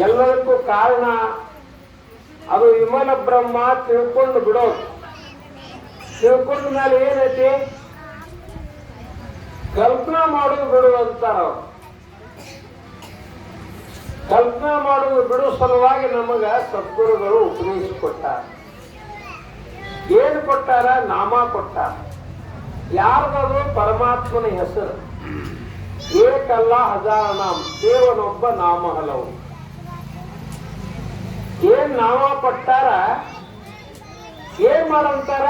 ಎಲ್ಲದಕ್ಕೂ ಕಾರಣ ಅದು ವಿಮಲ ಬ್ರಹ್ಮ ತಿಳ್ಕೊಂಡು ಬಿಡೋದು. ತಿಳ್ಕೊಂಡ ಮೇಲೆ ಏನೈತಿ, ಕಲ್ಪನಾ ಮಾಡೋದು ಬಿಡು ಅಂತಾರ ಅವ್ರು. ಕಲ್ಪನಾ ಮಾಡೋದು ಬಿಡು ಸಲುವಾಗಿ ನಮಗ ಸದ್ಗುರುಗಳು ಉಪದೇಶಿಕೊಟ್ಟಾರ. ಏನು ಕೊಟ್ಟಾರ? ನಾಮ ಕೊಟ್ಟಾರ. ಯಾರ್ದದು? ಪರಮಾತ್ಮನ ಹೆಸರು. ಏಕಲ್ಲ ಹಜಾರ ನಾಮ, ದೇವನೊಬ್ಬ ನಾಮ ಹಲವು. ಏನ್ ನಾಮ ಕೊಟ್ಟಾರ? ಏನ್ ಮಾಡಂತಾರ?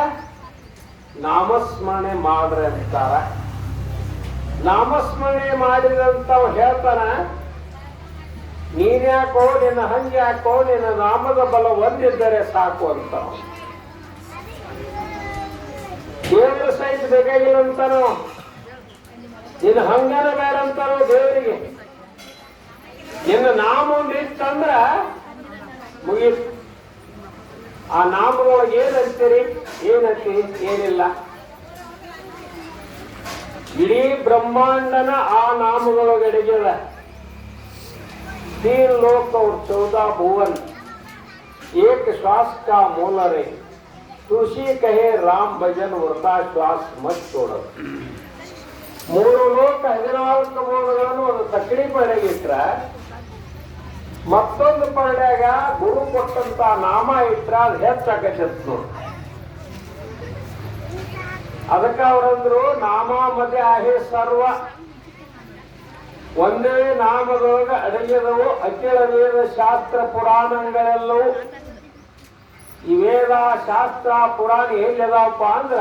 ನಾಮಸ್ಮರಣೆ ಮಾಡ್ರಿ ಅಂತಾರ. ನಾಮಸ್ಮರಣೆ ಮಾಡಿದಂತವ್ ಹೇಳ್ತಾನ, ನೀನ್ಯಾಕೋ, ನಿನ್ನ ಹಂಗ್ಯಾಕೋ, ನಿನ್ನ ನಾಮದ ಬಲ ಒಂದಿದ್ದರೆ ಸಾಕು ಅಂತ. ದೇವರ ಸಹಿತ ಬೇಕಾಗಿಲ್ಲ ಅಂತಾನೋ, ನಿನ್ನ ಹಂಗನ ಬೇಡ ಅಂತಾನೋ ದೇವರಿಗೆ. ನಿನ್ನ ನಾಮ ಒಂದು ಇತ್ತಂದ್ರ ಮುಗೀತು. ಆ ನಾಮದೊಳಗೆ ಏನಂತೀರಿ? ಏನಂತಿ? ಏನಿಲ್ಲ. ಇಡೀ ಬ್ರಹ್ಮಾಂಡನ ಆ ನಾಮದೊಳಗಡೆಗಿಲ್ಲ. 3 लोक और 14 भुवन, एक श्वास का मूल रे, तुलसी कहे राम भजन व्रता श्वास मत छोड़. 3 ಲೋಕ 14 ಮೂಲಗಳನ್ನು ಒಂದು ತಕ್ಕಡಿ ಪಡೆಗಿಟ್ರ, ಮತ್ತೊಂದು ಪರಡ್ಯಾಗ ಗುರು ಕೊಟ್ಟಂತ ನಾಮ ಇಟ್ರ ಅದು ಹೆಚ್ಚಾಗತ್ತ ನೋಡಿ. ಅದಕ್ಕೆ ಅವರಂದ್ರು ನಾಮ ಮದೆ ಆಹೆ ಸರ್ವ. ಒಂದೇ ನಾಮದೊಳಗ ಅಡಗಿದವು ಅಖಿಲ ವೇದ ಶಾಸ್ತ್ರ ಪುರಾಣಗಳೆಲ್ಲವೂ. ಈ ವೇದ ಶಾಸ್ತ್ರ ಪುರಾಣ ಎಲ್ಲಿದಾವಪ್ಪ ಅಂದ್ರ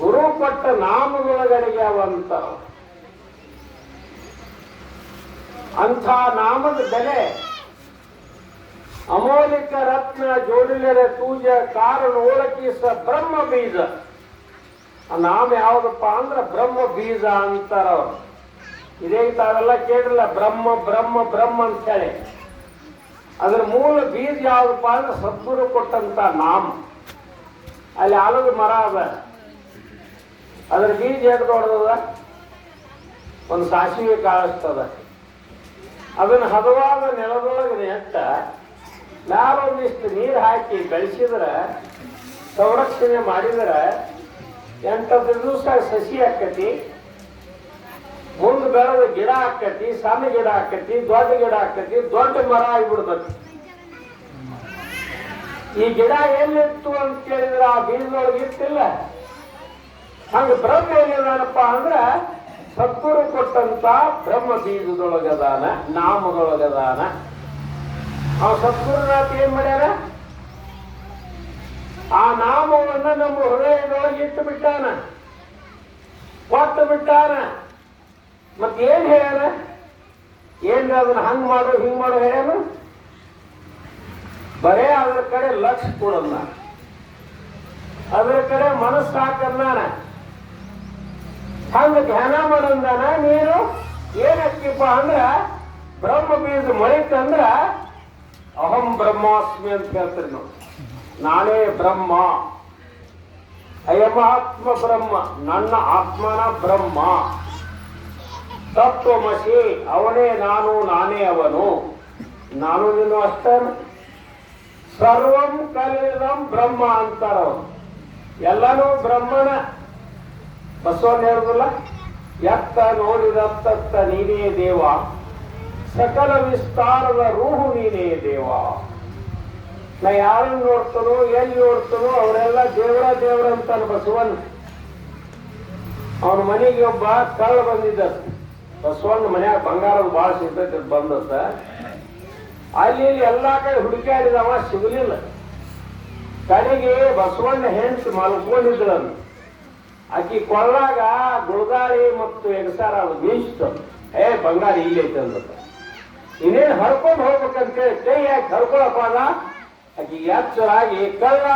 ಗುರು ಕೊಟ್ಟ ನಾಮದೊಳಗಡೆಗ್ಯಾವಂತ. ಅಂಥ ನಾಮದ ಬೆಲೆ ಅಮೌಲಿಕ ರತ್ನ ಜೋಡಿಲರೆ ತೂಜ ಕಾರಣ ಓಳಕೀಸ ಬ್ರಹ್ಮ ಬೀಜ. ಆ ನಾಮ ಯಾವ್ದಪ್ಪ ಅಂದ್ರ ಬ್ರಹ್ಮ ಬೀಜ ಅಂತಾರ ಅವ್ರು. ಇದೇ ತಾವೆಲ್ಲ ಕೇಳಿಲ್ಲ, ಬ್ರಹ್ಮ ಬ್ರಹ್ಮ ಬ್ರಹ್ಮ ಅಂತ ಹೇಳಿ. ಅದ್ರ ಮೂಲ ಬೀಜ ಯಾವ್ದಪ್ಪ ಅಂದ್ರೆ ಸದ್ಗುರು ಕೊಟ್ಟಂತ ನಾಮ. ಅಲ್ಲಿ ಆಲದ ಮರ ಅದ, ಅದ್ರ ಬೀಜ ಎಷ್ಟು ದೊಡ್ಡದ? ಒಂದು ಸಾಸಿವೆ ಕಾಳಿಸ್ತದ. ಅದನ್ನ ಹದವಾದ ನೆಲದೊಳಗೆ ನೆಟ್ಟ ನಾವೊಂದಿಷ್ಟು ನೀರು ಹಾಕಿ ಬೆಳೆಸಿದ್ರೆ, ಸಂರಕ್ಷಣೆ ಮಾಡಿದ್ರೆ 8 ದಿವಸ ಸಸಿ ಆಕತಿ. ಮುಂದೆ ಬೆಳೆದ ಗಿಡ ಆಕತಿ, ಸಣ್ಣ ಗಿಡ ಆಕತಿ, ದೊಡ್ಡ ಗಿಡ ಆಕತಿ, ದೊಡ್ಡ ಮರ ಆಗಿಬಿಡ್ತತಿ. ಈ ಗಿಡ ಎಲ್ಲಿತ್ತು ಅಂತ ಕೇಳಿದ್ರೆ ಆ ಬೀಜದೊಳಗೆ ಇತ್ತಿಲ್ಲ. ಹಂಗ ಬ್ರಹ್ಮ ಏನಿದಾನಪ್ಪ ಅಂದ್ರ ಸದ್ಗುರು ಕೊಟ್ಟಂತ ಬ್ರಹ್ಮ ಬೀಜದೊಳಗದಾನ, ನಾಮದೊಳಗದಾನ. ಅವ ಸದ್ಗುರುನಾಥ ಏನ್ ಮಾಡ್ಯಾರ? ಆ ನಾಮವನ್ನ ನಮ್ಮ ಹೃದಯದೊಳಗೆ ಇಟ್ಟು ಬಿಟ್ಟಾನ, ಕೊಟ್ಟು ಬಿಟ್ಟಾನ. ಮತ್ತೇನ್ ಹೇಳ್ಯಾರ? ಏನ್ ಅದನ್ನ ಹಂಗ್ ಮಾಡು ಹಿಂಗ್ ಮಾಡು ಹೇಳ್ಯಾನ? ಬರೇ ಅದ್ರ ಕಡೆ ಲಕ್ಷ್ಯ ಕೊಡಲ್ಲ, ಅದ್ರ ಕಡೆ ಮನಸ್ಸು ಹಾಕಂದಾನ. ಹಂಗ ಧ್ಯಾನ ಮಾಡಂದಾನ. ನೀನು ಏನಕ್ಕಿಪ್ಪ ಅಂದ್ರ ಬ್ರಹ್ಮ ಬೀಜ ಮಳಿತಂದ್ರ ಅಹಂ ಬ್ರಹ್ಮಾಸ್ಮಿ ಅಂತ ಹೇಳ್ತೀರಿ ನಾವು. ನಾನೇ ಬ್ರಹ್ಮ, ಅಯಮಾತ್ಮ ಬ್ರಹ್ಮ, ನನ್ನ ಆತ್ಮನ ಬ್ರಹ್ಮ. ತತ್ವಮಸಿ, ಅವನೇ ನಾನು, ನಾನೇ ಅವನು. ನಾನು ನೀನು ಅಷ್ಟ. ಸರ್ವಂ ಕಲಿದಂ ಬ್ರಹ್ಮ ಅಂತಾರ ಅವರು. ಎಲ್ಲನೂ ಬ್ರಹ್ಮನ. ಬಸವಣ್ಣ ಹೇಳುದಿಲ್ಲ, ಎತ್ತ ನೋಡಿದತ್ತ ನೀನೇ ದೇವ, ಸಕಲ ವಿಸ್ತಾರದ ರೂಹು ನೀನೇ ದೇವ. ನಾ ಯಾರನ್ನು ನೋಡ್ತಾನೋ ಎಲ್ಲಿ ನೋಡ್ತಾನೋ ಅವರೆಲ್ಲ ದೇವರ ದೇವರ ಅಂತಾನ ಬಸವಣ್ಣ. ಅವನ ಮನೆಗೆ ಒಬ್ಬ ಕಳ್ಳ ಬಂದಿದ್ದ. ಬಸವಣ್ಣ ಮನ್ಯಾಗ ಬಂಗಾರದ ಬಾಳ ಸಿಗ್ತೈತಿ ಬಂದತ್ತ. ಅಲ್ಲಿ ಎಲ್ಲಾ ಕಡೆ ಹುಡುಕಾಡಿದವ, ಸಿಗಲಿಲ್ಲ. ಕಡೆಗೆ ಬಸವಣ್ಣ ಹೆಂಡತಿ ಮಲ್ಕೊಂಡಿದ್ರನ್ನು. ಆಕಿ ಕೊಳ್ಳಾಗ ಗುಳದಾಳಿ ಮತ್ತು ಎಗಸಾರ ಅದು ಬೀಸ್ತು. ಬಂಗಾರ ಇಲ್ಲಿ ಐತೆ ಅಂದ. ಇನ್ನೇನು ಹರ್ಕೊಂಡು ಹೋಗ್ಬೇಕಂತೇಳಿ ಕೈ ಯಾಕೆ ಹರ್ಕೊಳಪ್ಪ ಅದ. ಆಕಿ ಎಚ್ಚರಾಗಿ ಕಳ್ಳ